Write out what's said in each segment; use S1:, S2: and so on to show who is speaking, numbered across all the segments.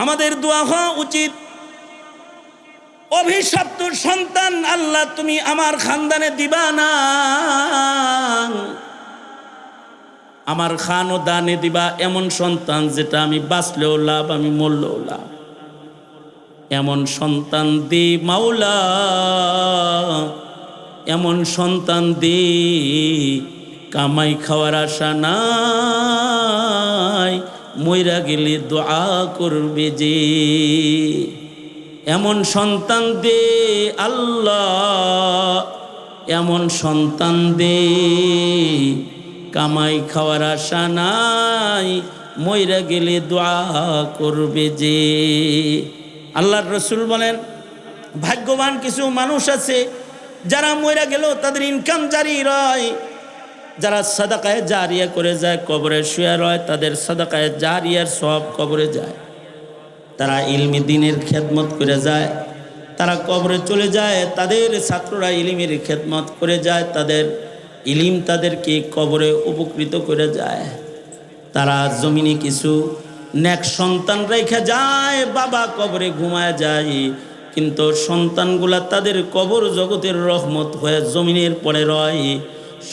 S1: আমাদের দোয়া হওয়া উচিত, অভিশপ্ত সন্তান আল্লাহ তুমি আমার খানদানে দিবা না, আমার খান ও দানে দিবা এমন সন্তান যেটা আমি বাঁচলেও লাভ, আমি মরলেও লাভ। এমন সন্তান দি মাওলা, এমন সন্তান দি কামাই খাওয়ার আশা নাই, মইরা গেলে দোয়া করবে যে। এমন সন্তান দে আল্লাহ, এমন সন্তান দে কামাই খাওয়ার আশা নাই, মইরা গেলে দোয়া করবে যে। আল্লাহর রসুল বলেন, ভাগ্যবান কিছু মানুষ আছে যারা মইরা গেল তাদের ইনকাম জারি রয়, যারা সাদাকায়ে জারিয়া করে যায়, কবরে শুয়ে রয়, তাদের সাদাকায়ে জারিয়ার সব কবরে যায়। তারা ইলমি দ্বীনের খেদমত করে যায়, তারা কবরে চলে যায়, তাদের ছাত্ররা ইলমের খেদমত করে যায়, তাদের ইলিম তাদেরকে কবরে উপকৃত করে যায়। তারা জমিনে কিছু নেক সন্তান রেখে যায়, বাবা কবরে ঘুমায় যায়, কিন্তু সন্তানগুলা তাদের কবর জগতের রহমত হয়ে জমিনের পরে রয়।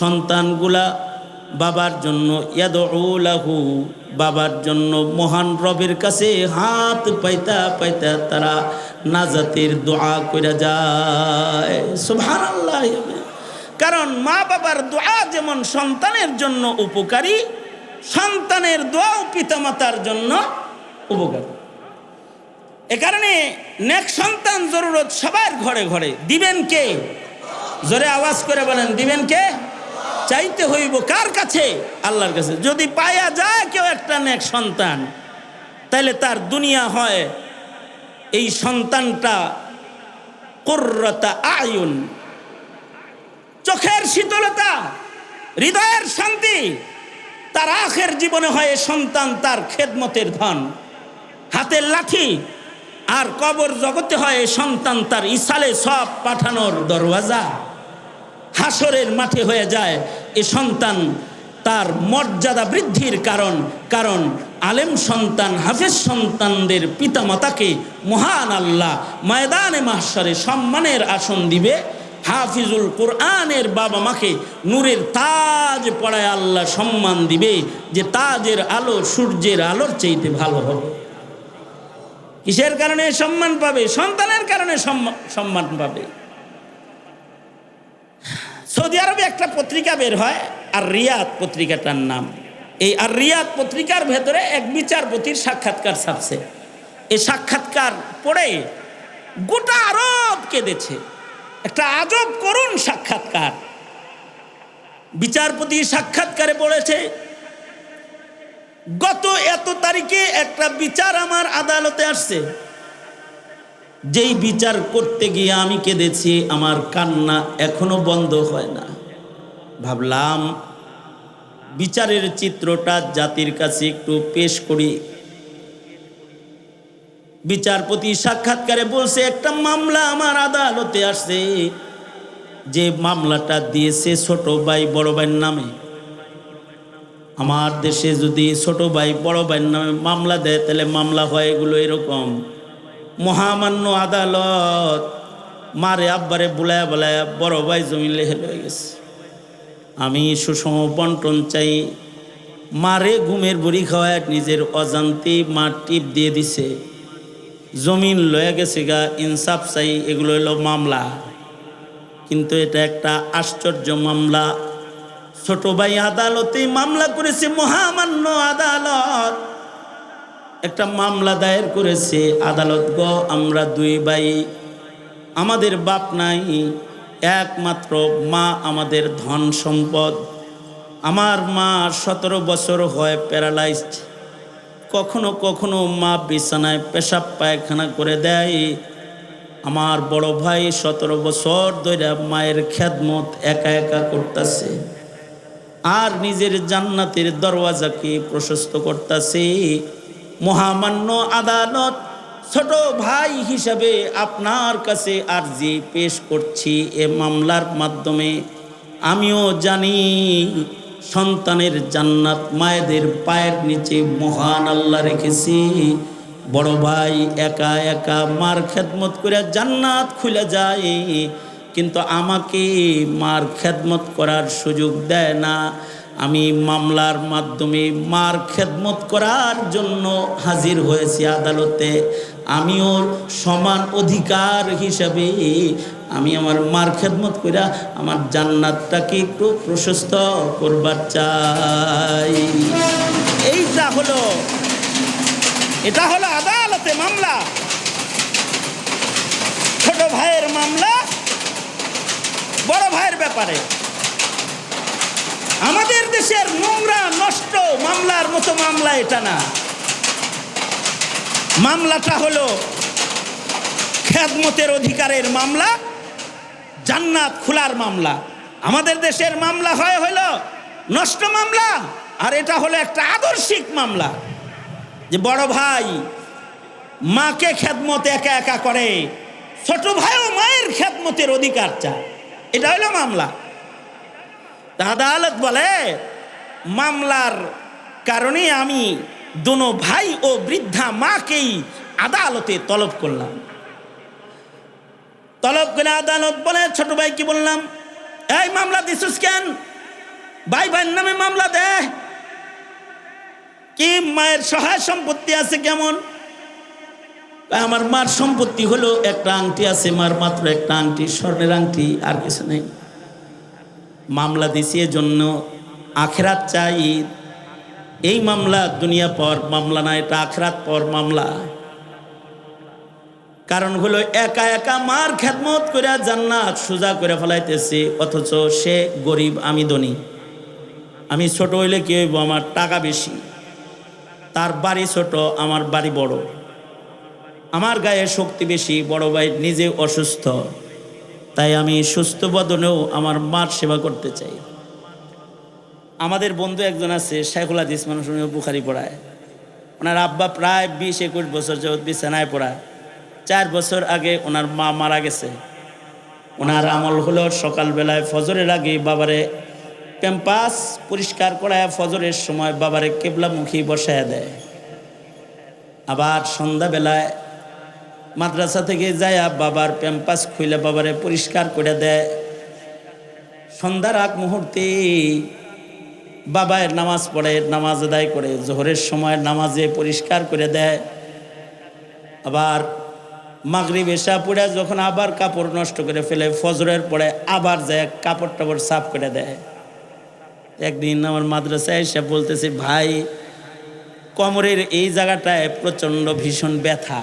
S1: সন্তানগুলা বাবার জন্য ইয়াদউ লাহু, বাবার জন্য মহান রবের কাছে হাত পাইতা পাইতা তারা নাজাতের দোয়া করে যায়। সুবহানাল্লাহ। কারণ মা বাবার দোয়া যেমন সন্তানের জন্য উপকারী, সন্তানের দোয়াও পিতামাতার জন্য উপকারী। এ কারণে নেক সন্তান জরুরত সবার ঘরে ঘরে। দিবেন কে? জোরে আওয়াজ করে বলেন, দিবেন কে? চাইতে হইব কার কাছে? আল্লাহর কাছে। যদি পায়া যায় কেউ একটা নেক সন্তান, তাহলে তার দুনিয়া হয় এই সন্তানটা কুররাতা আয়ুন, চোখের শীতলতা, হৃদয়ের শান্তি। তার আখের জীবনে হয় সন্তান তার খেদমতের ধন, হাতের লাঠি। আর কবর জগতে হয় সন্তান তার ইসালে সব পাঠানোর দরওয়াজা। হাসরের মাঠে হয়ে যায় এ সন্তান তার মর্যাদা বৃদ্ধির কারণ। কারণ আলেম সন্তান, হাফেজ সন্তানদের পিতামাতাকে মহান আল্লাহ ময়দানে মাহশরে সম্মানের আসন দিবে। হাফিজুল কোরআনের বাবা মাকে নূরের তাজ পড়ায় আল্লাহ সম্মান দিবে, যে তাজের আলো সূর্যের আলোর চাইতে ভালো হবে। কিসের কারণে সম্মান পাবে? সন্তানের কারণে সম্মান পাবে। সৌদি আরবে একটা পত্রিকা বের হয়, আর রিয়াদ পত্রিকাটার নাম। এই আর রিয়াদ পত্রিকার ভেতরে এক বিচারপতির সাক্ষাৎকার ছাপছে। এই সাক্ষাৎকার পড়ে গোটা আরব কেঁদেছে। একটা আজব করুণ সাক্ষাৎকার। বিচারপতি সাক্ষাৎকারে বলেছে, গত এত তারিখে একটা বিচার আমার আদালতে আসছে, যেই বিচার করতে গিয়ে আমি কেঁদেছি, আমার কান্না এখনো বন্ধ হয় না। ভাবলাম বিচারের চিত্রটা জাতির কাছে একটু পেশ করি। বিচারপতি সাক্ষাৎকারে বলছে, একটা মামলা আমার আদালতে আসছে, যে মামলাটা দিয়েছে ছোট ভাই বড় ভাইয়ের নামে। আমার দেশে যদি ছোট ভাই বড় ভাইয়ের নামে মামলা দেয়, তাহলে মামলা হয় এগুলো এরকম। মহামান্য আদালত মারে আব্বারে বুলায়া বুলায়া বড় ভাই জমি লেহে হয়ে গেছে, আমি সুষম বন্টন চাই। মারে ঘুমের বুড়ি খাওয়ায় নিজের অজান্তে মা টিপ দিয়ে দিছে, জমিন লয়ে গেছে গা, ইনসাফ চাই। এগুলো হলো মামলা। কিন্তু এটা একটা আশ্চর্য মামলা। ছোট ভাই আদালতে মামলা করেছে, মহামান্য আদালত একটা মামলা দায়ের করেছে। আদালত গো, আমরা দুই ভাই, আমাদের বাপ নাই, একমাত্র মা আমাদের ধন সম্পদ। আমার মা 17 বছর হয় প্যারালাইজড। কখনো কখনো মা বিছানায় পেশাব পায়খানা করে দেয়। আমার বড় ভাই 17 বছর ধরে মায়ের খেদমত একা একা করতেছে, আর নিজের জান্নাতের দরওয়াজাকে প্রশস্ত করতেছে। মহামান্য আদালত, ছোট ভাই হিসাবে আপনার কাছে আরজি পেশ করছি। এ মামলার মাধ্যমে আমিও জানি সন্তানের জান্নাত মায়েদের পায়ের নিচে মহান আল্লাহ রেখেছি। বড় ভাই একা একা মার খেদমত করে জান্নাত খুলে যায়, কিন্তু আমাকে মার খেদমত করার সুযোগ দেয় না। আমি মামলার মাধ্যমে মার খেদমত করার জন্য হাজির হয়েছি আদালতে। আমিও সমান অধিকার হিসাবে আমি আমার মার খেদমত কইরা আমার জান্নাতটাকে একটু প্রশস্ত করবার চাই। এটা হলো আদালতে মামলা। ছোট ভাইয়ের মামলা বড় ভাইয়ের ব্যাপারে। আমাদের দেশের নোংরা নষ্ট মামলার মতো মামলা এটা না। মামলাটা হলো খেদমতের অধিকারের মামলা, জান্নাত খোলার মামলা। আমাদের দেশের মামলা হলো নষ্ট মামলা, আর এটা হলো একটা আদর্শিক মামলা, যে বড় ভাই মাকে খেদমত একা একা করে, ছোট ভাইও মায়ের খেদমতের অধিকার চায়। এটা হলো মামলা। আদালত বলে মামলার কারণে আমি দোনো ভাই ও বৃদ্ধা মাকেই আদালতে তলব করলাম। তলব করে আদালত বলে, ছোট ভাই কি বললাম, এই মামলা দিছিস কেন? ভাই ভাইয়ের নামে মামলা দে। কি মায়ের সহায় সম্পত্তি আছে কেমন? আমার মার সম্পত্তি হলো একটা আংটি আছে, মার মাত্র একটা আংটি, স্বর্ণের আংটি, আর কিছু নেই। মামলা দিছি এজন্য আখেরাত চাই। এই মামলা দুনিয়া পর মামলা না, এটা আখেরাত পর মামলা। কারণ হলো একা একা মার খেদমত করে জান্নাত সোজা করে ফেলাইতেছে, অথচ সে গরিব, আমি ধনী। আমি ছোট হইলে কি হইব? আমার টাকা বেশি, তার বাড়ি ছোট, আমার বাড়ি বড়, আমার গায়ে শক্তি বেশি, বড় ভাই নিজে অসুস্থ, তাই আমি সুস্থ বদনেও আমার মার সেবা করতে চাই। আমাদের বন্ধু একজন আছে, শাইখুল হাদিস মানুষ, উনি বুখারী পড়ায়। ওনার আব্বা প্রায় 20-21 বছর যাবৎ বিছানায় পড়া। 4 বছর আগে ওনার মা মারা গেছে। ওনার আমল হলো সকালবেলায় ফজরের আগে বাবারে ক্যাম্পাস পরিষ্কার করায় ফজরের সময় বাবারে কেবলামুখী বসায় দেয়। আবার সন্ধ্যাবেলায় মাদ্রাসা থেকে যায় বাবার প্যাম্পাস খুলে বাবারে পরিষ্কার করে দেয়। সন্ধ্যার আগ মুহূর্তে বাবার নামাজ পড়ে, নামাজ আদায় করে জোহরের সময় নামাজে পরিষ্কার করে দেয়। আবার মাগরিব এশা পড়ে যখন আবার কাপড় নষ্ট করে ফেলে, ফজরের পরে আবার যায় কাপড় টাপড় সাফ করে দেয়। একদিন আমার মাদ্রাসায় এসে বলতেছে, ভাই কোমরের এই জায়গাটায় প্রচণ্ড ভীষণ ব্যথা।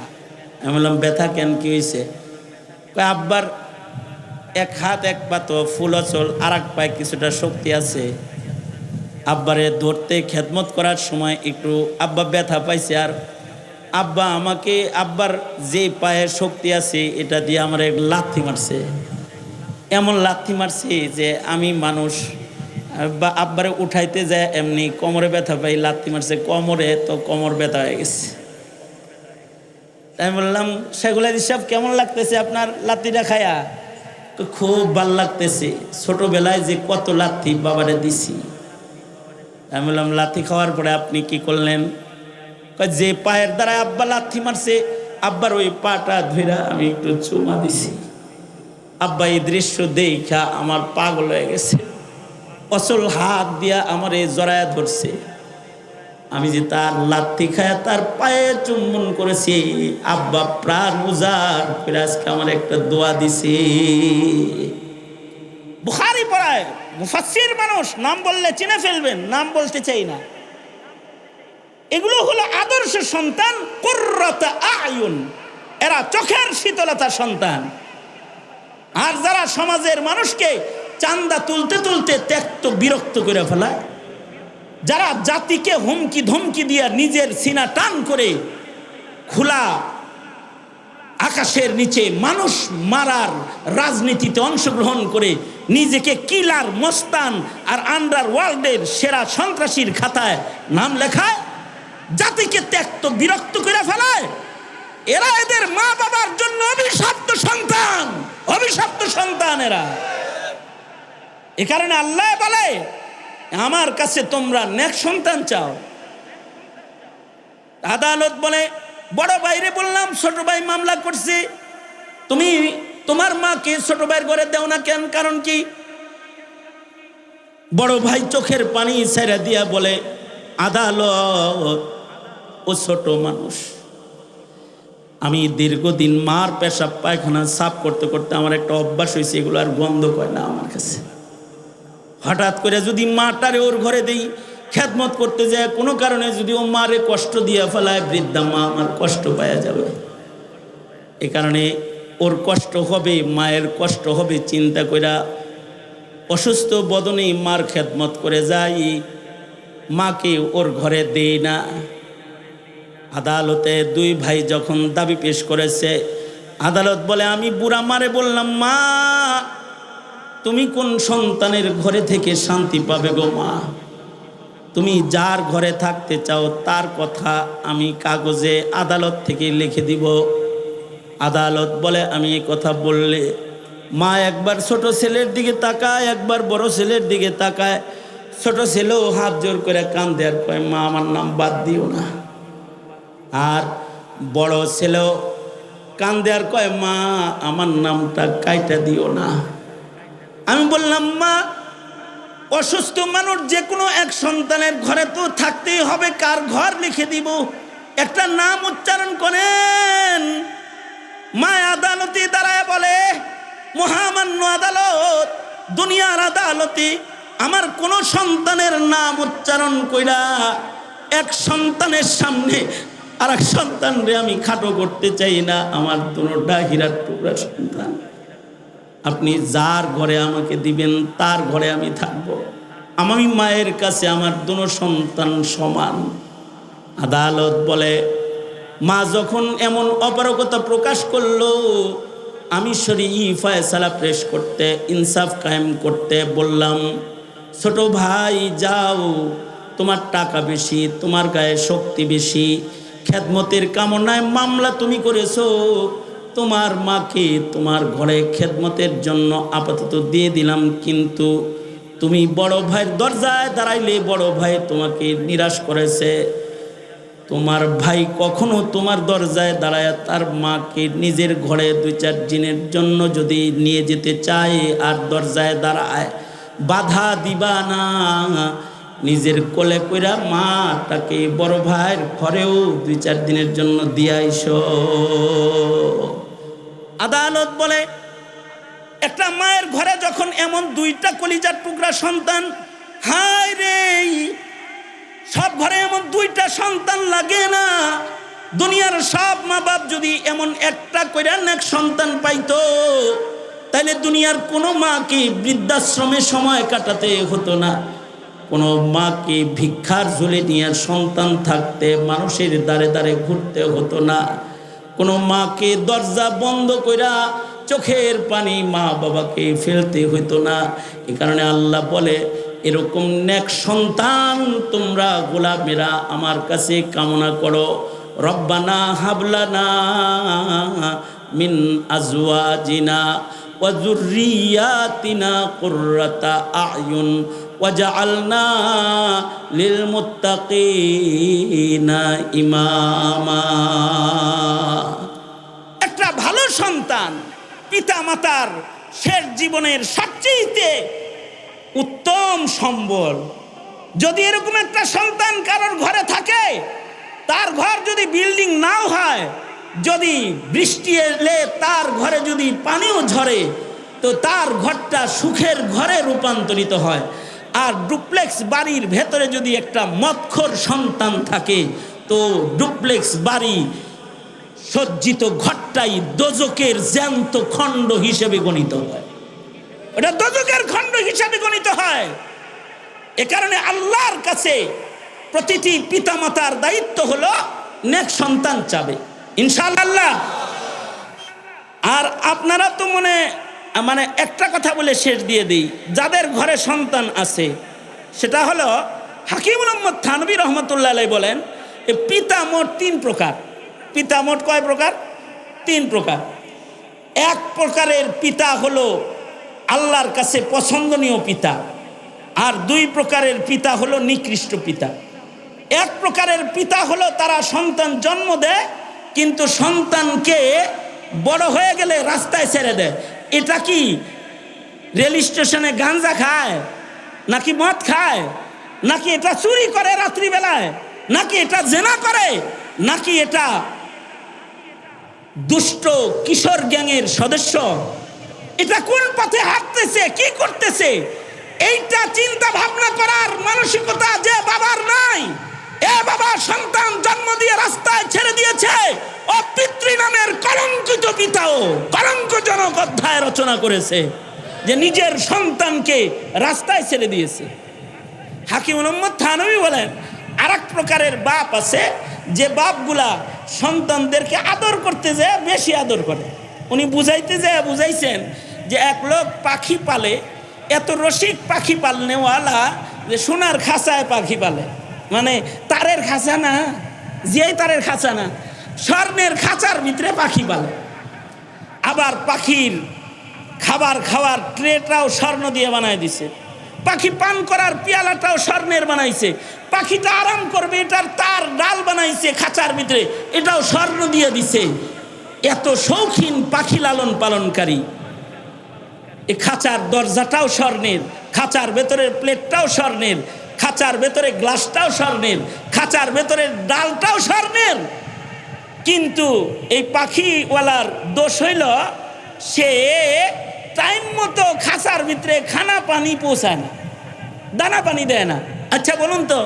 S1: আমি বললাম, ব্যথা কেন, কি হয়েছে? আব্বার এক হাত এক পা তো ফুল অচল, আর এক পায়ে কিছুটা শক্তি আছে। আব্বারে ধরতে খেদমত করার সময় একটু আব্বা ব্যথা পাইছে, আর আব্বা আমাকে আব্বার যে পায়ে শক্তি আছে এটা দিয়ে আমার এক লাথি মারছে। এমন লাথি মারছে যে আমি মানুষ বা আব্বারে উঠাইতে যায় এমনি কোমরে ব্যথা পাই, লাথি মারছে কোমরে, তো কোমর ব্যথা হয়ে গেছে। আমি বললাম, শাইখুল হাদিস সাহেব কেমন লাগতেছে আপনার লাথিটা খায়া? তো খুব ভাল লাগতেছে, ছোটবেলায় যে কত লাথি বাবারে দিছি। আমি বললাম, লাথি খাওয়ার পরে আপনি কি করলেন? যে পায়ের দ্বারা আব্বা লাথি মারছে, আব্বার ওই পাটা ধইরা আমি একটু চুমা দিছি। আব্বা এই দৃশ্য দেখা আমার পাগল হয়ে গেছে, অচল হাত দিয়া আমার এই জড়ায়া ধরছে। আমি যে তার লাথি খায়া তার পায়ে চুম্বন করেছি, আব্বা প্রাণ উজাড় করে আজকে আমার একটা দোয়া দিছে। বুখারী পড়ায় মুফাসসির মানুষ, নাম বললে চিনে ফেলবেন, নাম বলতে চাই না। এগুলো হলো আদর্শ সন্তান, কুররাতু আয়ুন, এরা চোখের শীতলতার সন্তান। আর যারা সমাজের মানুষকে চান্দা তুলতে তুলতে ত্যক্ত বিরক্ত করে ফেলায়, যারা জাতিকে হুমকি ধমকি দিয়ে নিজের সিনা টান করে খোলা আকাশের নিচে মানুষ মারার রাজনীতিতে অংশগ্রহণ করে নিজেকে কিলার, মস্তান আর আন্ডার ওয়ার্ল্ডের সেরা সন্ত্রাসীর খাতায় নাম লেখায়, জাতিকে ত্যক্ত বিরক্ত করে ফেলায়, এরা এদের মা বাবার জন্য অভিশপ্ত সন্তান, অভিশপ্ত সন্তান এরা। এ কারণে আল্লাহ বলে, আমার কাছে তোমরা নেক সন্তান চাও। আদালত বলে, বড় ভাইরে বললাম ছোট ভাই মামলা করছে, তুমি তোমার মাকে ছোট ভাইয়ের ঘরে দেও না কেন, কারণ কি? বড় ভাই চোখের পানি ছেড়ে দিয়া বলে, আদালত, ও ছোট মানুষ, আমি দীর্ঘদিন মার পেশাব পায়খানা সাফ করতে করতে আমার একটা অভ্যাস হয়েছে, এগুলো আর বন্ধ করে না আমার কাছে। হঠাৎ করে যদি মাটারে ওর ঘরে দেই, খেদমত করতে যায়, কোনো কারণে যদি ও মারে কষ্ট দিয়ে ফেলায়, বৃদ্ধা মা আমার কষ্ট পাওয়া যাবে, এ কারণে ওর কষ্ট হবে, মায়ের কষ্ট হবে চিন্তা কইরা অসুস্থ বদনেই মার খেদমত করে যাই, মাকে ওর ঘরে দেই না। আদালতে দুই ভাই যখন দাবি পেশ করেছে, আদালত বলে, আমি বুড়া মারে বললাম, মা তুমি কোন সন্তানের ঘরে থেকে শান্তি পাবে গো মা? তুমি যার ঘরে থাকতে চাও তার কথা আমি কাগজে আদালত থেকে লিখে দিব। আদালত বলে, আমি এই কথা বললে মা একবার ছোট ছেলের দিকে তাকায়, একবার বড় ছেলের দিকে তাকায়। ছোট ছেলেও হাত জোর করে কান্দে আর কয়, মা আমার নাম বাদ দিও না। আর বড় ছেলেও কান্দে আর কয়, মা আমার নামটা কাইটা দিও না। আমি বললাম, মা অসুস্থ মানুষ যে কোনো এক সন্তানের ঘরে তো থাকতেই হবে, কার ঘর লিখে দিব, একটা নাম উচ্চারণ করেন। মা আদালতে দাঁড়ায় বলে, মহামান্য আদালত, দুনিয়ার আদালতে আমার কোন সন্তানের নাম উচ্চারণ কইরা এক সন্তানের সামনে আর এক সন্তানরে আমি খাটো করতে চাই না। আমার দুটোটা হীরার টুকরা সন্তান, আপনি যার ঘরে আমাকে দিবেন তার ঘরে আমি থাকব। আমি মায়ের কাছে আমার দুটো সন্তান সমান। আদালত বলে, মা যখন এমন অপারগতা প্রকাশ করলো, আমি শরঈ ফয়সালা পেশ করতে, ইনসাফ কায়েম করতে বললাম, ছোট ভাই যাও, তোমার টাকা বেশি, তোমার গায়ে শক্তি বেশি, খেদমতের কামনায় মামলা তুমি করেছো, তোমার মাকে তোমার ঘরে খেদমতের জন্য আপাতত দিয়ে দিলাম, কিন্তু তুমি বড় ভাইয়ের দরজায় দাঁড়াইলে বড় ভাই তোমাকে নিরাশ করেছে। তোমার ভাই কখনো তোমার দরজায় দাঁড়ায় তার মাকে নিজের ঘরে 2-4 দিনের জন্য যদি নিয়ে যেতে চায় আর দরজায় দাঁড়ায়, বাধা দিবা না, নিজের কোলে কইরা মা তাকে বড় ভাইয়ের ঘরেও 2-4 দিনের জন্য দিয়ে আইসো। আদালত বলে, একটা মায়ের ঘরে যখন এমন 2টা কলিজার টুকরা সন্তান, হায় রে, সব ঘরে এমন 2টা সন্তান লাগে না। দুনিয়ার সব মা বাপ যদি এমন একটা কইরা এক সন্তান পাইতো, তাহলে দুনিয়ার কোনো মাকে বৃদ্ধাশ্রমে সময় কাটাতে হতো না, কোনো মাকে ভিক্ষার ঝুলে নিয়ে সন্তান থাকতে মানুষের দ্বারে দ্বারে ঘুরতে হতো না, কোনো মাকে দরজা বন্ধ কইরা চোখের পানি মা বাবাকে ফেলতে হইতো না। এ কারণে আল্লাহ বলে, এরকম নেক সন্তান তোমরা গোলামেরা আমার কাছে কামনা করো। রব্বানা হাবলানা মিন আজওয়াজিনা ওয়া যুররিয়াতিনা কুররাতা আয়ুন ওয়াজআলনা লিল মুত্তাকিনা ইমামা। একটা ভালো সন্তান পিতা মাতার শেষ জীবনের সবচেয়ে উত্তম সম্বল। যদি এরকম একটা সন্তান কারোর ঘরে থাকে, তার ঘর যদি বিল্ডিং নাও হয়, যদি বৃষ্টি এলে তার ঘরে যদি পানিও ঝরে, তো তার ঘরটা সুখের ঘরে রূপান্তরিত হয়। আর ডুপ্লেক্স বাড়ির ভেতরে যদি একটা মদখোর সন্তান থাকে, তো ডুপ্লেক্স বাড়ি সজ্জিত ঘরটাই দোজকের জ্যান্ত খণ্ড হিসেবে গণিত হয়, ওটা দোজকের খণ্ড হিসেবে গণিত হয়। এ কারণে আল্লাহর কাছে প্রতিটি পিতামাতার দায়িত্ব হলো নেক সন্তান চাবে, ইনশাআল্লাহ। আর আপনারা তো মানে একটা কথা বলে শেষ দিয়ে দিই, যাদের ঘরে সন্তান আছে, সেটা হলো হাকিমুল উম্মত থানভী রহমতুল্লাহ আলাইহি বলেন, পিতা মোট 3 প্রকার। পিতা মোট কয় প্রকার? 3 প্রকার। এক প্রকারের পিতা হলো আল্লাহর কাছে পছন্দনীয় পিতা, আর 2 প্রকারের পিতা হলো নিকৃষ্ট পিতা। এক প্রকারের পিতা হলো তারা সন্তান জন্ম দেয় কিন্তু সন্তানকে বড় হয়ে গেলে রাস্তায় ছেড়ে দেয়। এটা কি রেল স্টেশনে গাঞ্জা খায়, নাকি মদ খায়, নাকি এটা চুরি করে রাত্রিবেলায়, নাকি এটা জেনা করে, নাকি এটা দুষ্ট কিশোর গ্যাংয়ের সদস্য? এটা কোন পথে হাঁটতেছে, কি করতেছে? এইটা চিন্তা ভাবনা করার মানসিকতা যে বাবার নাই। এ বাবা সন্তান জন্ম দিয়ে রাস্তায় ছেড়ে দিয়েছে, ও পিতৃ নামের কলঙ্কিত পিতাও কলঙ্কজনক অধ্যায় রচনা করেছে যে নিজের সন্তানকে রাস্তায় ছেড়ে দিয়েছে। হাকিম মোহাম্মদ থানভী বলেন আর এক প্রকারের বাপ আছে যে বাপগুলা সন্তানদেরকে আদর করতে যায় বেশি আদর করে। উনি বুঝাইতে যায় বুঝাইছেন যে এক লোক পাখি পালে, এত রসিক পাখি পালনেওয়ালা যে সোনার খাঁচায় পাখি পালে, মানে তারের খাঁচা না, যেই তারের খাঁচা না, স্বর্ণের খাঁচার ভিতরে পাখি পালে। আবার পাখির খাবার খাওয়ার ট্রেটাও স্বর্ণ দিয়ে বানায় দিছে, পাখি পান করার পিয়ালাটাও স্বর্ণের বানাইছে, পাখিটা আরাম করবে এটার তার ডাল বানাইছে খাঁচার ভিতরে, এটাও স্বর্ণ দিয়ে দিছে। এত শৌখিন পাখি লালন পালনকারী। এই খাঁচার দরজাটাও স্বর্ণের, খাঁচার ভেতরের প্লেটটাও স্বর্ণের, খাঁচার ভেতরে গ্লাসটাও স্বর্ণের, খাঁচার ভেতরের ডালটাও স্বর্ণের। কিন্তু এই পাখিওয়ালার দোষ হইল সে টাইম মতো খাঁচার ভিতরে খানা পানি পৌঁছায় না, দানা পানি দেয় না। আচ্ছা বলুন তো,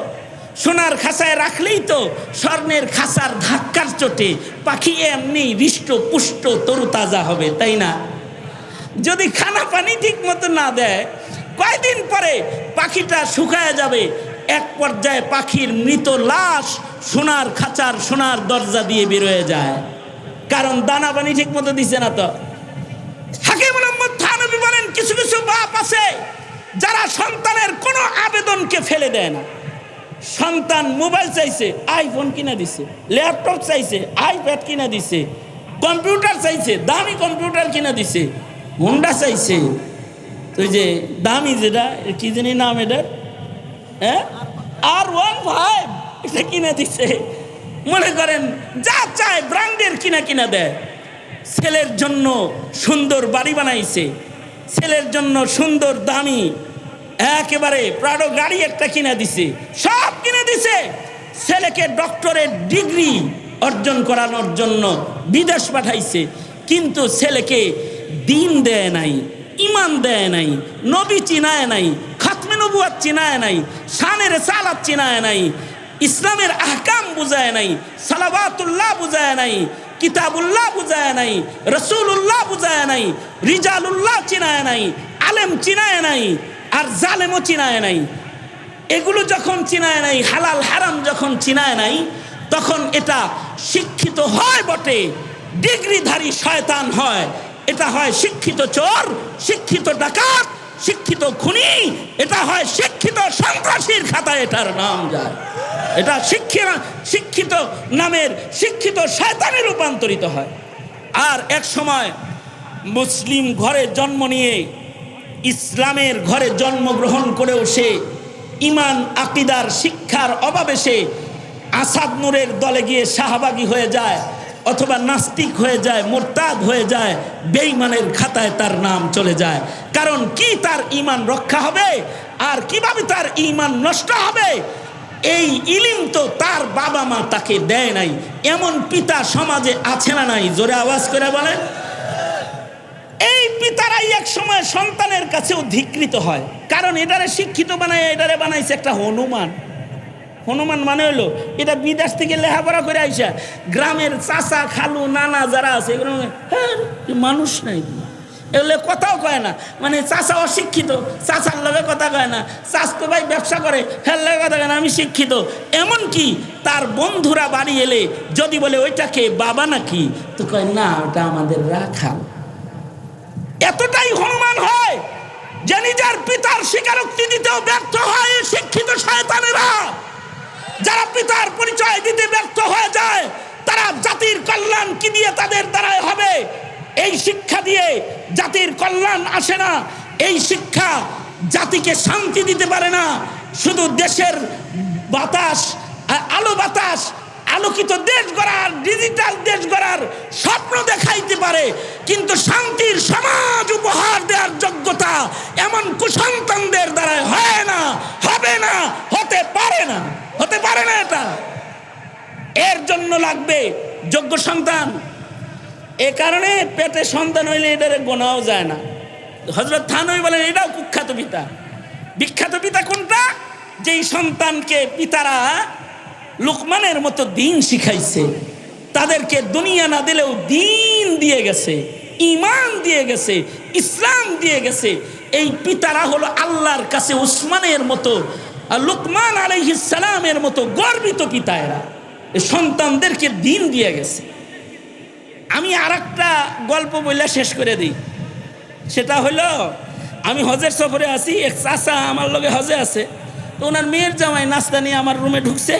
S1: সোনার খাঁচায় রাখলেই তো স্বর্ণের খাঁচার ধাক্কার চোটে পাখি এমনি হৃষ্ট পুষ্ট তরুতাজা হবে, তাই না? যদি খানা পানি ঠিক মতো না দেয়, কয়দিন পরে পাখিটা শুকায় যাবে। এক পর্যায়ে পাখির মৃত লাশ সোনার খাঁচার সোনার দরজা দিয়ে বেরোয় যায়, কারণ দানা পানি ঠিক মতো দিছে না। তো হাকিম মোহাম্মদ থানভী বলেন কিছু কিছু বাপ আছে যারা সন্তানের কোনো আবেদনকে ফেলে দেয় না। সন্তান মোবাইল চাইছে, আইফোন কিনে দিছে, ল্যাপটপ চাইছে, আইপ্যাড কিনে দিছে, কম্পিউটার চাইছে, দামি কম্পিউটার কিনে দিছে, হোন্ডা চাইছে, তো যে দামি যেটা কি জানি নাম এটার, হ্যাঁ R15 এটা কিনে দিছে। মনে করেন যা চায় ব্র্যান্ডের কিনা দেয়। ছেলের জন্য সুন্দর বাড়ি বানাইছে, ছেলের জন্য সুন্দর দামি একেবারে প্রাডো গাড়ি একটা কিনে দিছে, সব কিনে দিছে। ছেলেকে ডক্টরেট ডিগ্রি অর্জন করানোর জন্য বিদেশ পাঠাইছে, কিন্তু ছেলেকে দিন দেয় নাই, ইমান দেয় নাই, নবী চিনায় নাই, খাতমে নবুয়াত চিনায় নাই, শানের সালাত চিনায় নাই, ইসলামের আহকাম বুঝায় নাই, সালাওয়াতুল্লাহ বুঝায় নাই, কিতাবুল্লাহ বুঝায় নাই, রসুল্লাহ বুঝায় নাই, রিজালুল্লাহ চিনায় নাই, আলেম চিনায় নাই, আর জালেমও চিনায় নাই। এগুলো যখন চিনায় নাই, হালাল হারাম যখন চিনায় নাই, তখন এটা শিক্ষিত হয় বটে, ডিগ্রিধারী শয়তান হয়। এটা হয় শিক্ষিত চোর, শিক্ষিত ডাকাত, শিক্ষিত খুনি, এটা হয় শিক্ষিত সন্ত্রাসীর খাতায় এটার নাম যায়। এটা শিক্ষিত নামের শিক্ষিত শয়তানে রূপান্তরিত হয়। আর এক সময় মুসলিম ঘরে জন্ম নিয়ে, ইসলামের ঘরে জন্মগ্রহণ করেও সে ইমান আকিদার শিক্ষার অভাবে সে আসাদ নূরের দলে গিয়ে শাহবাগী হয়ে যায়, অথবা নাস্তিক হয়ে যায়, মোরতাদ হয়ে যায়, বেঈমানের খাতায় তার নাম চলে যায়। কারণ কি তার ঈমান রক্ষা হবে আর কিভাবে তার ঈমান নষ্ট হবে, এই ইলম তো তার বাবা মা তাকে দেয় নাই। এমন পিতা সমাজে আছে না নাই? জোরে আওয়াজ করে বলেন। এই পিতারাই এক সময় সন্তানের কাছেও ধিকৃত হয়, কারণ এটারে শিক্ষিত বানায়, এটারে বানাইছে একটা হনুমান। হনুমান মানে হলো এটা বিদেশ থেকে লেখাপড়া করে আইসা গ্রামের চাচা খালু নানা যারা আছে এগুলো হ্যাঁ মানুষ নাই, এগুলো কথাও কয় না, মানে চাচা অশিক্ষিত, চাচার লগে কথা কয় না, চাচতো ভাই ব্যবসা করে হ্যাঁ লগে কথা কয় না, আমি শিক্ষিত। এমনকি তার বন্ধুরা বাড়ি এলে যদি বলে ওইটাকে বাবা নাকি, তো কয় না ওটা আমাদের রাখাল। এতটাই হনুমান হয় যে নিজের পিতার স্বীকারোক্তি দিতেও ব্যর্থ হয় শিক্ষিত শয়তানেরা। যারা পিতার পরিচয় দিতে ব্যর্থ হয়ে যায়, তারা জাতির কল্যাণ কি দিয়ে তাদের দ্বারাই হবে? এই শিক্ষা দিয়ে জাতির কল্যাণ আসে না। এই শিক্ষা জাতিকে শান্তি দিতে পারে না। শুধু দেশের বাতাস, আলো বাতাস আলোকিত দেশ গড়ার, ডিজিটাল দেশ গড়ার স্বপ্ন দেখাইতে পারে, কিন্তু শান্তির সমাজ উপহার দেওয়ার যোগ্যতা এমন কুসন্তানদের দ্বারা হয় না, হবে না, হতে পারে না, হতে পারে না। এটা এর জন্য লাগবে যোগ্য সন্তান। এ কারণে পেটে সন্তান হইলে এটারে গোনাও যায় না। হযরত থানভী বলেন এটাও কুখ্যাত পিতা। বিখ্যাত পিতা কোনটা? যেই সন্তানকে পিতারা লুকমানের মতো দিন শিখাইছে, তাদেরকে দুনিয়া না দিলেও দিন দিয়ে গেছে, ঈমান দিয়ে গেছে, ইসলাম দিয়ে গেছে। এই পিতারা হলো আল্লাহর কাছে উসমানের মতো আর লুকমান আলাইহিস সালামের মতো গর্বিত পিতা। এরা সন্তানদেরকে দিন দিয়ে গেছে। আমি আরেকটা গল্প বলে শেষ করে দিই। সেটা হলো, আমি হজের সফরে আছি, এক চাচা আমার লগে হজে আছে। তো ওনার মেয়ের জামাই নাস্তা নিয়ে আমার রুমে ঢুকছে।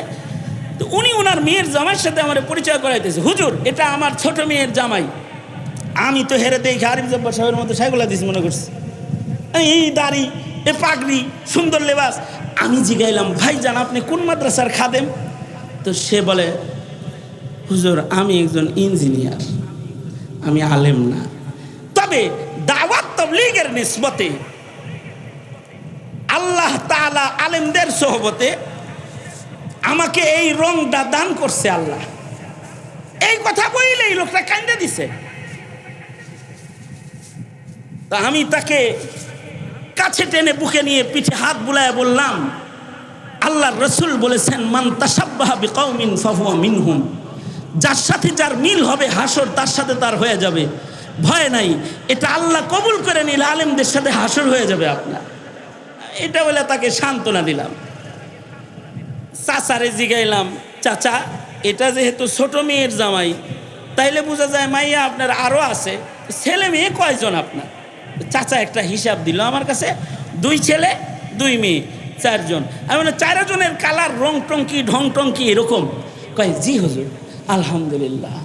S1: তো উনি ওনার মেয়ের জামাইয়ের সাথে আমার পরিচয় করাইতেছে, হুজুর এটা আমার ছোট মেয়ের জামাই। আমি তো হেরে দেখি আরিফ জব্বার সাহেবের মতো সেগুলা দিস মনে করছি, এই দাড়ি, এ পাগড়ি, সুন্দর লেবাস। আমি জিগাইলাম, ভাই জান আপনি কোন মাদ্রাসার খাদেম? তো সে বলে, হুজুর আমি একজন ইঞ্জিনিয়ার, আমি আলেম না, তবে দাওয়াত তাবলীগের নিসবতে আল্লাহ তাআলা আলেমদের সোহবতে আমাকে এই রংটা দান করছে আল্লাহ। এই কথা বললেই লোকটা কান্দে দিছে। তা আমি তাকে কাছে টেনে বুকে নিয়ে পিঠে হাত বুলায় বললাম, আল্লাহর রাসূল বলেছেন, মান তাশাব্বাহা বিকাউমিন ফাহুয়া মিনহুম। যার সাথে যার মিল হবে হাসর তার সাথে তার হয়ে যাবে, ভয় নাই। এটা আল্লাহ কবুল করে নিলে আলেমদের সাথে হাসর হয়ে যাবে আপনার। এটা বলে তাকে সান্ত্বনা দিলাম। চাচারে জিগাইলাম, চাচা এটা যেহেতু ছোট মেয়ের জামাই, তাইলে বোঝা যায় মাইয়া আপনার আরও আছে, ছেলে মেয়ে কয়জন আপনার? চাচা একটা হিসাব দিল আমার কাছে, 2 ছেলে 2 মেয়ে, 4 জন। আমি বলি 4 জনের কালার, রং টঙ্কি, ঢং টঙ্কি এরকম? কয় জি হুজুর, আলহামদুলিল্লাহ,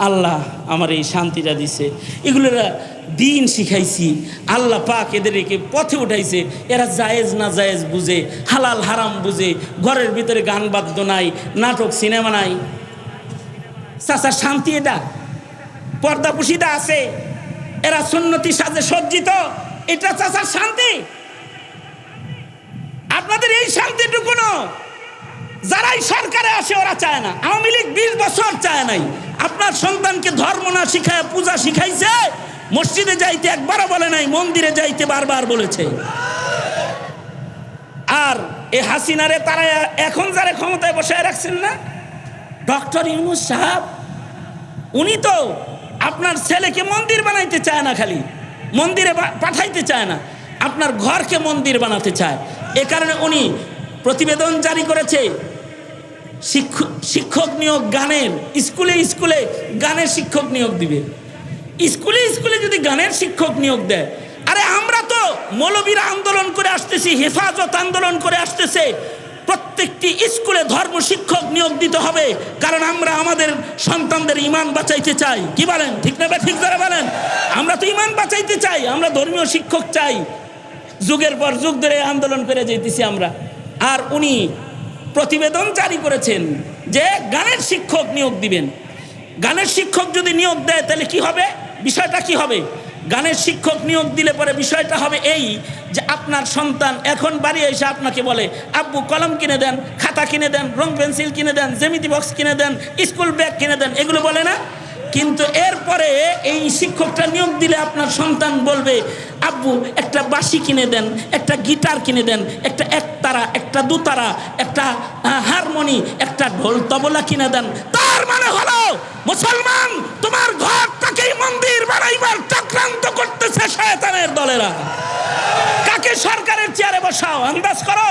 S1: আল্লাহ আমার এই শান্তিটা দিছে। এগুলোরা দিন শিখাইছি, আল্লাহ পাক এদেরকে পথে উঠাইছে। এরা জায়েজ না জায়েজ বুঝে, হালাল হারাম বুঝে, ঘরের ভিতরে গান বাদ্য নাই, নাটক সিনেমা নাই। চাচার শান্তি এটা, পর্দা পুশিদা আছে, এরা সুন্নতি সাজে সজ্জিত, এটা চাচার শান্তি। আপনাদের এই শান্তিটুকু যারাই সরকারে আসে ওরা চায় না। আওয়ামী লীগ 20 বছর চায় নাই। আপনার সন্তানকে ধর্ম না শিখায় পূজা শিখাইছে, মসজিদে যাইতে একবারও বলে নাই, মন্দিরে যাইতে বারবার বলেছে। আর এ হাসিনারে তারা এখন যারা ক্ষমতায় বসায় রাখছেন না, ডক্টর ইউনূস সাহেব, উনি তো আপনার ছেলেকে মন্দির বানাইতে চায় না, খালি মন্দিরে পাঠাইতে চায় না, আপনার ঘরকে মন্দির বানাতে চায়। এ কারণে উনি প্রতিবেদন জারি করেছে, শিক্ষক নিয়োগ, গানের স্কুলে স্কুলে গানের শিক্ষক নিয়োগ দিবে। স্কুলে স্কুলে যদি গানের শিক্ষক নিয়োগ দেয়, আরে আমরা তো মৌলবীরা আন্দোলন করে আসতেছি, হেফাজত আন্দোলন করে আসতেছে, প্রত্যেকটি স্কুলে ধর্ম শিক্ষক নিয়োগ দিতে হবে, কারণ আমরা আমাদের সন্তানদের ঈমান বাঁচাইতে চাই। কি বলেন, ঠিক না? ঠিক ধরে বলেন, আমরা তো ঈমান বাঁচাইতে চাই, আমরা ধর্মীয় শিক্ষক চাই। যুগের পর যুগ ধরে আন্দোলন করে যেতেছি আমরা। আর উনি প্রতিবেদন জারি করেছেন যে গানের শিক্ষক নিয়োগ দিবেন। গানের শিক্ষক যদি নিয়োগ দেয় তাহলে কি হবে, বিষয়টা কি হবে? গানের শিক্ষক নিয়োগ দিলে পরে বিষয়টা হবে এই যে আপনার সন্তান এখন বাড়ি এসে আপনাকে বলে, আব্বু কলম কিনে দেন, খাতা কিনে দেন, রং পেন্সিল কিনে দেন, জ্যামিতি বক্স কিনে দেন, স্কুল ব্যাগ কিনে দেন, এগুলো বলে না? কিন্তু এরপরে এই শিক্ষকটা নিয়োগ দিলে আপনার সন্তান বলবে, আব্বু একটা বাঁশি কিনে দেন, একটা গিটার কিনে দেন, একটা একতারা, একটা দুতারা, একটা হারমোনি, একটা ঢোল তবলা কিনে দেন। তার মানে হলো মুসলমান তোমার ঘরটাকেই মন্দির বানাইবার চক্রান্ত করতেছে শয়তানের দলেরা। কাকে সরকারের চেয়ারে বসাও, আন্দাজ করো,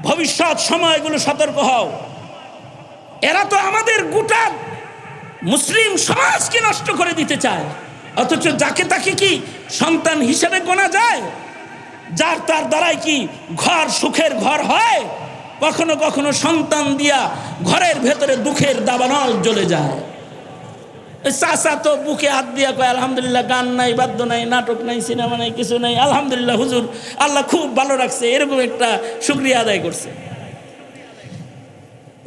S1: ভবিষ্যৎ সময়গুলো সতর্ক হও। এরা তো আমাদের গোটা মুসলিম সমাজকে নষ্ট করে দিতে চায়, অথচ যাকে তাকে কি সন্তান হিসেবে গোনা যায়? যার তার দ্বারাই কি ঘর সুখের ঘর হয়? কখনো কখনো সন্তান দিয়া ঘরের ভেতরে দুঃখের দাবানল জ্বলে যায়। চাচা তো বুকে হাত দিয়া কয়, আলহামদুলিল্লাহ, গান নাই, বাদ্য নাই, নাটক নাই, সিনেমা নাই, কিছু নাই, আলহামদুলিল্লাহ হুজুর, আল্লাহ খুব ভালো রাখছে, এরকম একটা শুকরিয়া আদায় করছে।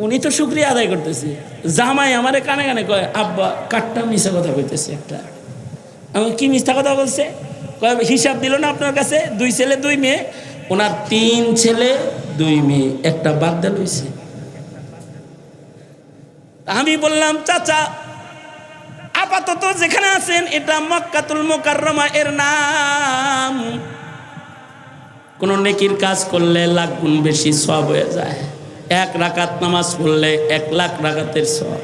S1: উনি তো শুকরিয়া আদায় করতেছে। জামাই আমারে কানে কানে কয়, আব্বা কাটটা মিশা কথা কইতেছে একটা। আমি কি মিথ্যা কথা বলছে? কয় হিসাব দিল না আপনার কাছে, 2 ছেলে 2 মেয়ে। ওনার 3 ছেলে 2 মেয়ে, একটা বাদ দেন হয়েছে। আমি বললাম, চাচা আপাতত যেখানে আছেন এটা মক্কাতুল মুকাররমা এর নাম। কোন নেকির কাজ করলে লাখ গুণ বেশি সওয়াব হয়ে যায়। 1 রাকাত নামাজ পড়লে 1 লাখ রাকাতের সওয়াব।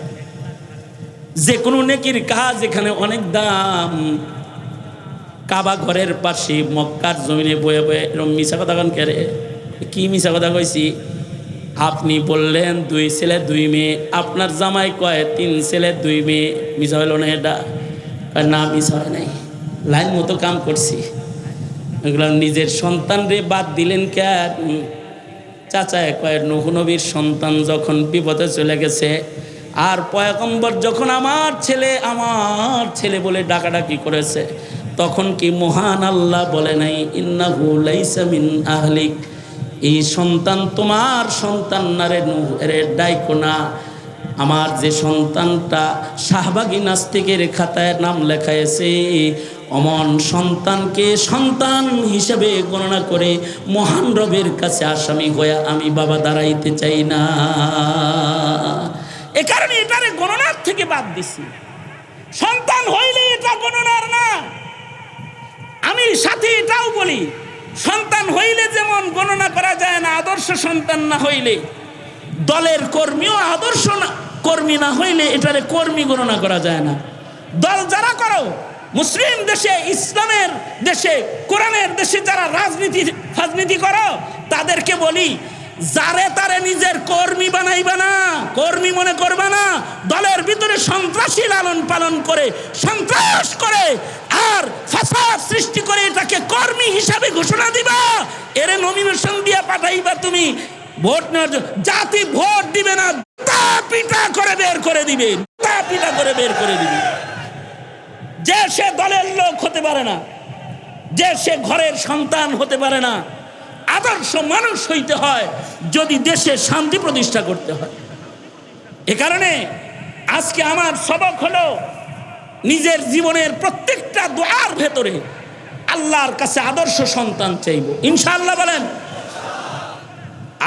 S1: যে কোনো নেকির কাজ এখানে অনেক দাম। কাবা ঘরের পাশে মক্কার জমিনে বয়ে বয়ে এরকম মিছা কথা কান কেরে? কি মিছা কথা কইছি? আপনি বললেন 2 ছেলে 2 মেয়ে, আপনার জামাই কয় 3 ছেলে 2 মেয়ে। মিছা হইল না এটা? না, মিছা হয় নাই, লাইন মতো কাম করছি। এগুলো নিজের সন্তান রে বাদ দিলেন কেন? চাচা কয় নূহ নবীর সন্তান যখন বিপদে চলে গেছে, আর পয়গম্বর যখন আমার ছেলে বলে ডাকাডাকি করেছে, তখন কি মহান আল্লাহ বলে নাই ইন্নাহু লাইসা মিন আহলিক, এই সন্তান তোমার সন্তান না রে নূহ, রে ডাইকো না। আমার যে সন্তানটা শাহবাগী নাস্তিকের খাতায় নাম লেখায়েছে, অমন সন্তানকে সন্তান হিসেবে গণনা করে মহান রবের কাছে আসামি হয়ে আমি বাবা দাঁড়াইতে চাই না। এ কারণে এটারে গণনার থেকে বাদ দিছি। সন্তান হইলে এটা গণনার না। আমি সাথে এটাও বলি, সন্তান হইলে যেমন গণনা করা যায় না, আদর্শ সন্তান না হইলে, দলের কর্মীও আদর্শ কর্মী না হইলে এটারে কর্মী গণনা করা যায় না। দল যারা করো, মুসলিম দেশে, ইসলামের দেশে, কোরআনের দেশে যারা রাজনীতি করো, তাদেরকে বলি, যারে তারে নিজের কর্মী বানাইবা না, কর্মী মনে করবা না। দলের ভিতরে সন্ত্রাসী লালন পালন করে, সন্ত্রাস করে আর ফাসাদ সৃষ্টি করে এটাকে কর্মী হিসাবে ঘোষণা দিবা, এরে নমিনেশন দিয়া পাঠাইবা তুমি ভোট নেওয়ার জন্য। জাতি ভোট দিবে না, পিটা করে বের করে দিবে, পিটা করে বের করে দিবে। যে সে দলের লোক হতে পারে না, যে সে ঘরের সন্তান হতে পারে না। আদর্শ মানুষ হইতে হয় যদি দেশে শান্তি প্রতিষ্ঠা করতে হয়। এ কারণে আজকে আমার সবক হলো, নিজের জীবনের প্রত্যেকটা দোয়ার ভেতরে আল্লাহর কাছে আদর্শ সন্তান চাইব, ইনশাআল্লাহ বলেন।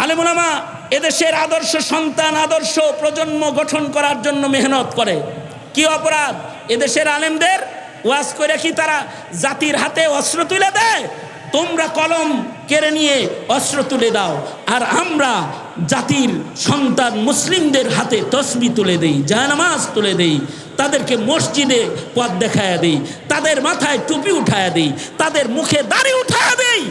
S1: আলেম ওলামা এদেশের আদর্শ সন্তান, আদর্শ প্রজন্ম গঠন করার জন্য মেহনত করে। কি অপরাধ এদেশের আলেমদের? ওয়াজ করে কি তারা জাতির হাতে অস্ত্র তুলে দেয়? তোমরা কলম কেড়ে নিয়ে অস্ত্র তুলে দাও, আর আমরা জাতির সন্তান মুসলিমদের হাতে তসবিহ তুলে দেই, জায়নামাজ তুলে দেই, তাদেরকে মসজিদে পথ দেখায়া দেই, তাদের মাথায় টুপি উঠায়া দেই, তাদের মুখে দাড়ি উঠায়া দেই।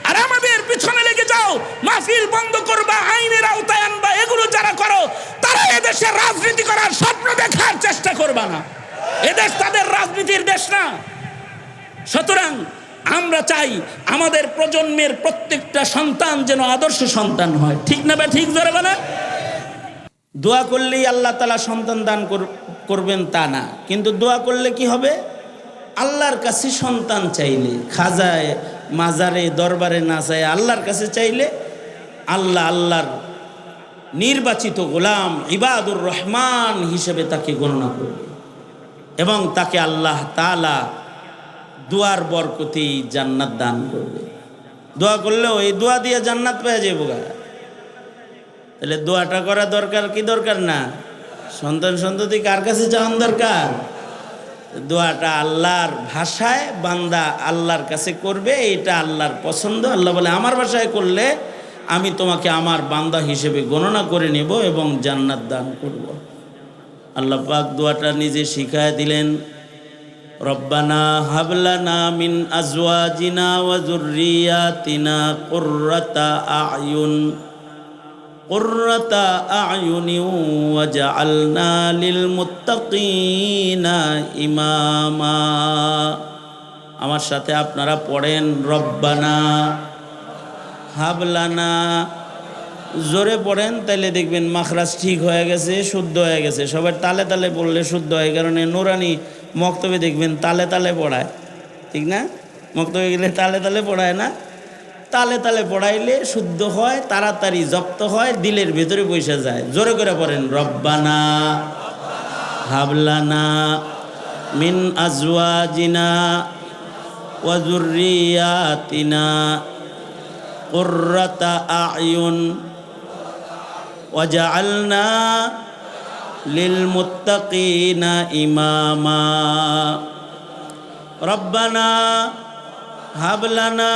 S1: আর আমাদের পিছনে লেগে যাও, মাহফিল বন্ধ করবা, আইনের আওতায় আনবা। এগুলো যারা করো, তারা এদেশে রাজনীতি করার স্বপ্ন দেখার চেষ্টা করবা না। এদেশ তাদের রাজনীতির দেশ না। সুতরাং আমরা চাই আমাদের প্রজন্মের প্রত্যেকটা সন্তান যেন আদর্শ সন্তান হয়। ঠিক না? ঠিক জোরে বলে। দোয়া করলেই আল্লাহ তাআলা সন্তান দান করবেন তা না, কিন্তু দোয়া করলে কি হবে? আল্লাহর কাছে সন্তান চাইলে, খাজায় মাজারে দরবারে না চাই, আল্লাহর কাছে চাইলে আল্লাহর নির্বাচিত গোলাম ইবাদুর রহমান হিসেবে তাকে গণনা করবে, এবং তাকে আল্লাহ তাআলা দোয়ার বরকতি জান্নাত দান করবে। দোয়া করলেও এই দোয়া দিয়ে জান্নাত পেয়ে যাবো গা। তাহলে দোয়াটা করা দরকার কি দরকার না? সন্তান সন্ততি কার কাছে চাওয়ান দরকার? দোয়াটা আল্লাহর ভাষায় বান্দা আল্লাহর কাছে করবে, এটা আল্লাহর পছন্দ। আল্লাহ বলে, আমার ভাষায় করলে আমি তোমাকে আমার বান্দা হিসেবে গণনা করে নেব এবং জান্নাত দান করব। আল্লাহ পাক দোয়াটা নিজে শিখায় দিলেন, রব্বানা হাবলানা মিন আজওয়াজিনা ওয়া যুররিয়াতিনা কুররাতা আ'য়ুনি ওয়াজআলনা লিল মুত্তাকিনা ইমামা। আমার সাথে আপনারা পড়েন, রব্বানা হাবলানা। জোরে পড়েন, তাইলে দেখবেন মাখরাজ ঠিক হয়ে গেছে, শুদ্ধ হয়ে গেছে। সবার তালে তালে পড়লে শুদ্ধ হয়, কারণে নুরানি মক্তবে দেখবেন তালে তালে পড়ায়, ঠিক না? মক্তবে গেলে তালে তালে পড়ায় না, তালে তালে পড়াইলে শুদ্ধ হয়, তাড়াতাড়ি জপ্ত হয়, দিলের ভেতরে বসে যায়। জোরে করে পড়েন, রব্বানা হাবলানা মিন আজওয়াজিনা ওয়া যুররিয়াতিনা কুররাতা আয়ুন ওয়াজআলনা লিল মুত্তাকিনা ইমামা। রব্বানা হাবলানা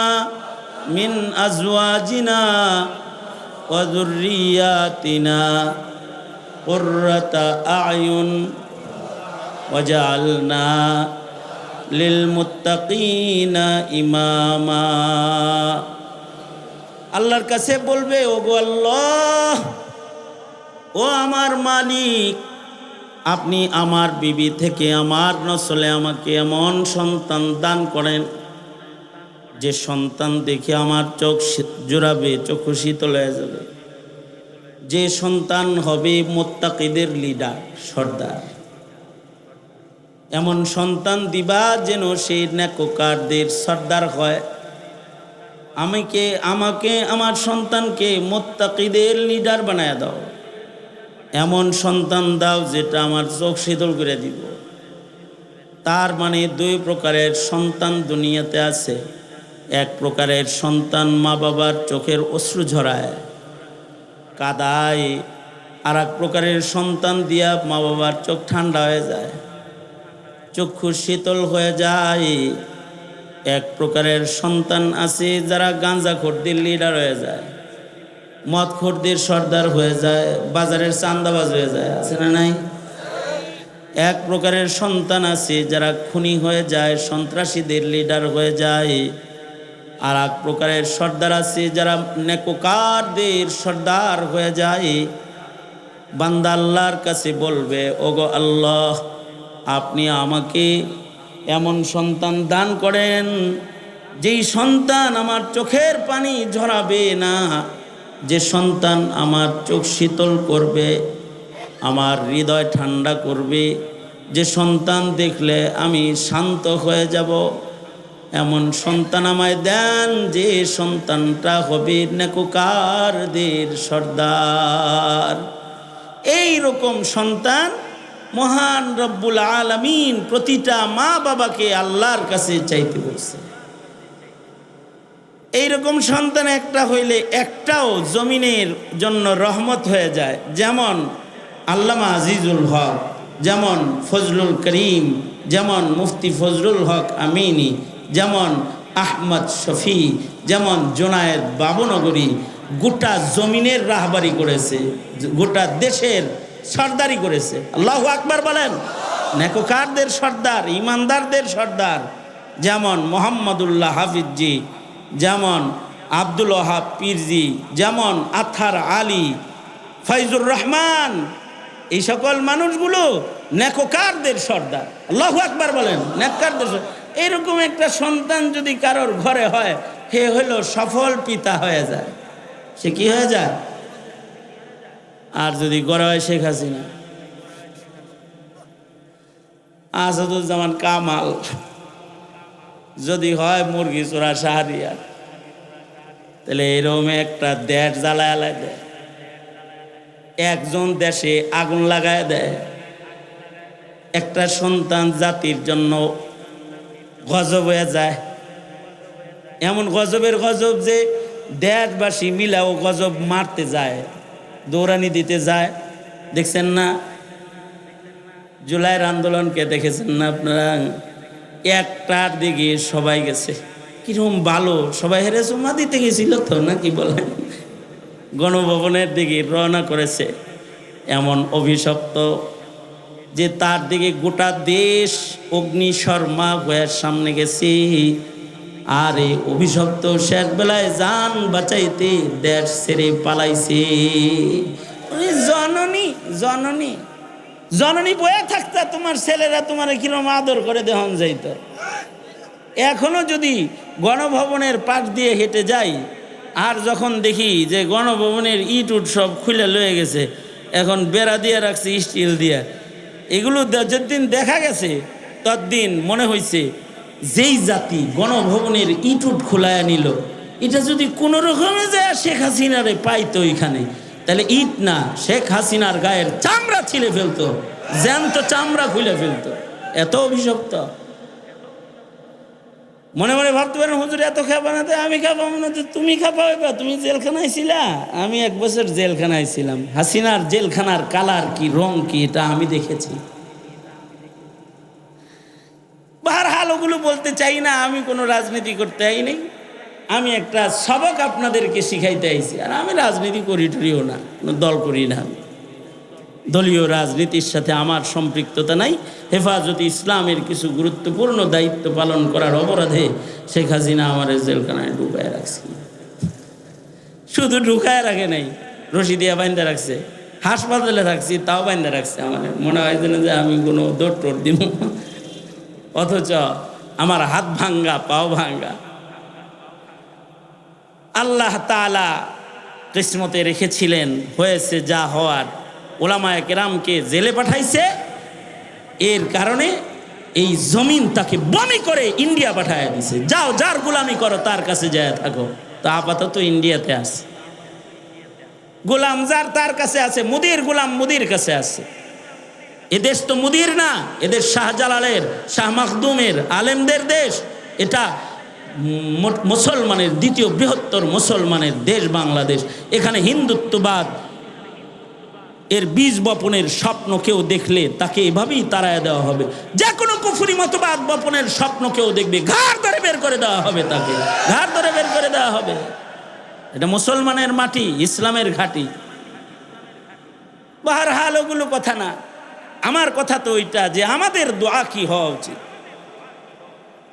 S1: মিন আজওয়াজিনা ওয়া যুররিয়াতিনা কুররাতা আয়ুন ওয়াজআলনা লিল মুত্তাকিনা ইমামা। আল্লাহর কাছে বলবে, ওগো আল্লাহ, ও আমার মালিক, আপনি আমার বিবি থেকে আমার নসলে আমাকে এমন সন্তান দান করেন যে সন্তান দেখে আমার চোখ জোড়াবে, চক্ষু শীতল হয়ে যাবে, যে সন্তান হবে মুত্তাকিদের লিডার, সর্দার। এমন সন্তান দিবা যেন সেই নেককারদের সর্দার হয়। আমাকে আমার সন্তানকে মুত্তাকিদের লিডার বানায় দাও। এমন সন্তান দাও যেটা আমার চোখ শীতল করে দিব। তার মানে দুই প্রকারের সন্তান দুনিয়াতে আছে। এক প্রকারের সন্তান মা বাবার চোখের অশ্রু ঝরায়, কাদায়। আর এক প্রকারের সন্তান দিয়া মা বাবার চোখ ঠান্ডা হয়ে যায়, চক্ষু শীতল হয়ে যায়। এক প্রকারের সন্তান আছে যারা গাঁজাখোরদের লিডার হয়ে যায়, মদখোরদের সর্দার হয়ে যায়, বাজারের চান্দাবাজ হয়ে যায়, আছে না নাই? এক প্রকারের সন্তান আছে যারা খুনি হয়ে যায়, সন্ত্রাসীদের লিডার হয়ে যায়। আর এক প্রকারের সর্দার আছে যারা নেককারদের সর্দার হয়ে যায়। বান্দা আল্লাহর কাছে বলবে, ওগো আল্লাহ, আপনি আমাকে এমন সন্তান দান করেন যেই সন্তান আমার চোখের পানি ঝরাবে না, যে সন্তান আমার চোখ শীতল করবে, আমার হৃদয় ঠান্ডা করবে, যে সন্তান দেখলে আমি শান্ত হয়ে যাব। এমন সন্তান আমায় দেন যে সন্তানটা হবে নেককারদের সর্দার। এই রকম সন্তান মহান রব্বুল আলামিন প্রতিটা মা বাবাকে আল্লাহর কাছে চাইতে বলছে। এইরকম সন্তান একটা হইলে একটাও জমিনের জন্য রহমত হয়ে যায়। যেমন আল্লামা আজিজুল হক, যেমন ফজলুল করিম, যেমন মুফতি ফজলুল হক আমিনী, যেমন আহমদ শফি, যেমন জোনায়েদ বাবুনগরী গোটা জমিনের রাহবারি করেছে, গোটা দেশের সর্দারি করেছে। আল্লাহু আকবার বলেন। নেককারদের সর্দার, ইমানদারদের সর্দার, যেমন মোহাম্মদুল্লাহ হাফিজজি, যেমন আব্দুল ওয়াহাব পীরজি, যেমন আথার আলী, ফয়জুর রহমান, এই সকল মানুষগুলো নেককারদের সর্দার। আল্লাহু আকবার বলেন। নেককারদের এইরকম একটা সন্তান যদি কারোর ঘরে হয়, হে হলো সফল পিতা হয়ে যায়। সে কি হয়ে যায়? আর যদি গড়ে হয় শেখ হাসিনা, আসাদুজ্জামান কামাল, যদি হয় মুরগি চোরা শাহরিয়া, তাহলে এরকম একটা দেশ জ্বালায় দেয়, একজন দেশে আগুন লাগায় দেয়। একটা সন্তান জাতির জন্য গজব হয়ে যায়। এমন গজবের গজব যে দেশবাসী মিলাও গজব মারতে যায়, দৌড়ানি দিতে যায়। দেখছেন না জুলাইয়ের আন্দোলনকে? দেখেছেন না আপনারা? একটার দিকে সবাই গেছে, কিরকম ভালো সবাই হেরে জমা দিতে গেছিল তো, না কি বলেন? গণভবনের দিকে রওনা করেছে। এমন অভিশপ্ত যে তার দিকে গোটা দেশ অগ্নিশর্মা হয়ে সামনে গেছে। আর এই অভিশপ্ত শেষ বেলায় জান বাঁচাইতে দেশ ছেড়ে পালাইছে। জননী জননী জননী বয়ে থাকতা তোমার ছেলেরা তোমার কিরম আদর করে দেহন যাইত। এখনো যদি গণভবনের পাশ দিয়ে হেঁটে যাই, আর যখন দেখি যে গণভবনের ইট উট সব খুলে লয়ে গেছে, এখন বেড়া দিয়ে রাখছে স্টিল দিয়া, এগুলো যেদিন দেখা গেছে ততদিন মনে হয়েছে যেই জাতি গণভবনের ইট উট খোলায় নিল, এটা যদি কোনো রকমে যায় শেখ হাসিনারে পাইতো এখানে, তাহলে ইট না শেখ হাসিনার গায়ের চামড়া ছিলে ফেলতো, জ্যান্ত চামড়া খুলে ফেলতো। এত অভিশপ্ত। মনে মনে ভাবতে পারেন হুজুর এত খাবা না, আমি খাবাবো না, তুমি খাপাবে, তুমি জেলখানায় ছিলা। আমি 1 বছর জেলখানায় ছিলাম। হাসিনার জেলখানার কালার কি রং কি এটা আমি দেখেছি। বারহাল ওগুলো বলতে চাই না, আমি কোনো রাজনীতি করতে আইনি, আমি একটা সবক আপনাদেরকে শিখাইতে আইছি। আর আমি রাজনীতি করি টরিও না, কোনো দল করি না, আমি দলীয় রাজনীতির সাথে আমার সম্পৃক্ততা নাই। হেফাজতে ইসলামের কিছু গুরুত্বপূর্ণ দায়িত্ব পালন করার অপরাধে শেখ হাসিনা আমার জেলখানায় ঢুকায় রাখছে। শুধু ঢুকায় রাখে নাই, রশি দিয়া বাইন্দা রাখছে, হাসপাতালে রাখছি তাও বাইন্দা রাখছে। আমার মনে হয় যে আমি কোনো দৌড় টোড় দিব, অথচ আমার হাত ভাঙ্গা পাও ভাঙ্গা। আল্লাহ তাআলা কিসমতে রেখেছিলেন, হয়েছে যা হওয়ার। ওলামায়ে কেরামকে জেলে পাঠাইছে, এর কারণে এই জমিন তাকে বমি করে ইন্ডিয়া পাঠায় দিছে। যাও যার গোলামি করো তার কাছে যায় থাকো। তো আপাতত ইন্ডিয়াতে আছে, গোলাম যার তার কাছে আছে, মুদির গোলাম মুদির কাছে আছে। এদেশ তো মুদির না, এদেশ শাহজালালের, শাহ মাখদুমের, আলেমদের দেশ। এটা মুসলমানের দ্বিতীয় বৃহত্তর মুসলমানের দেশ বাংলাদেশ। এখানে হিন্দুত্ববাদ এর বীজ বপনের স্বপ্ন কেউ দেখলে তাকে এভাবেই তাড়ায় দেওয়া হবে। যে কোনো কুফরি মতবাদ বপনের স্বপ্ন কেউ দেখবে, ঘাড় ধরে বের করে দেওয়া হবে, তাকে ঘাড় ধরে বের করে দেওয়া হবে। এটা মুসলমানের মাটি, ইসলামের ঘাঁটি। বাহরহাল ওগুলো কথা না, আমার কথা তো ওইটা যে আমাদের দোয়া কি হওয়া উচিত।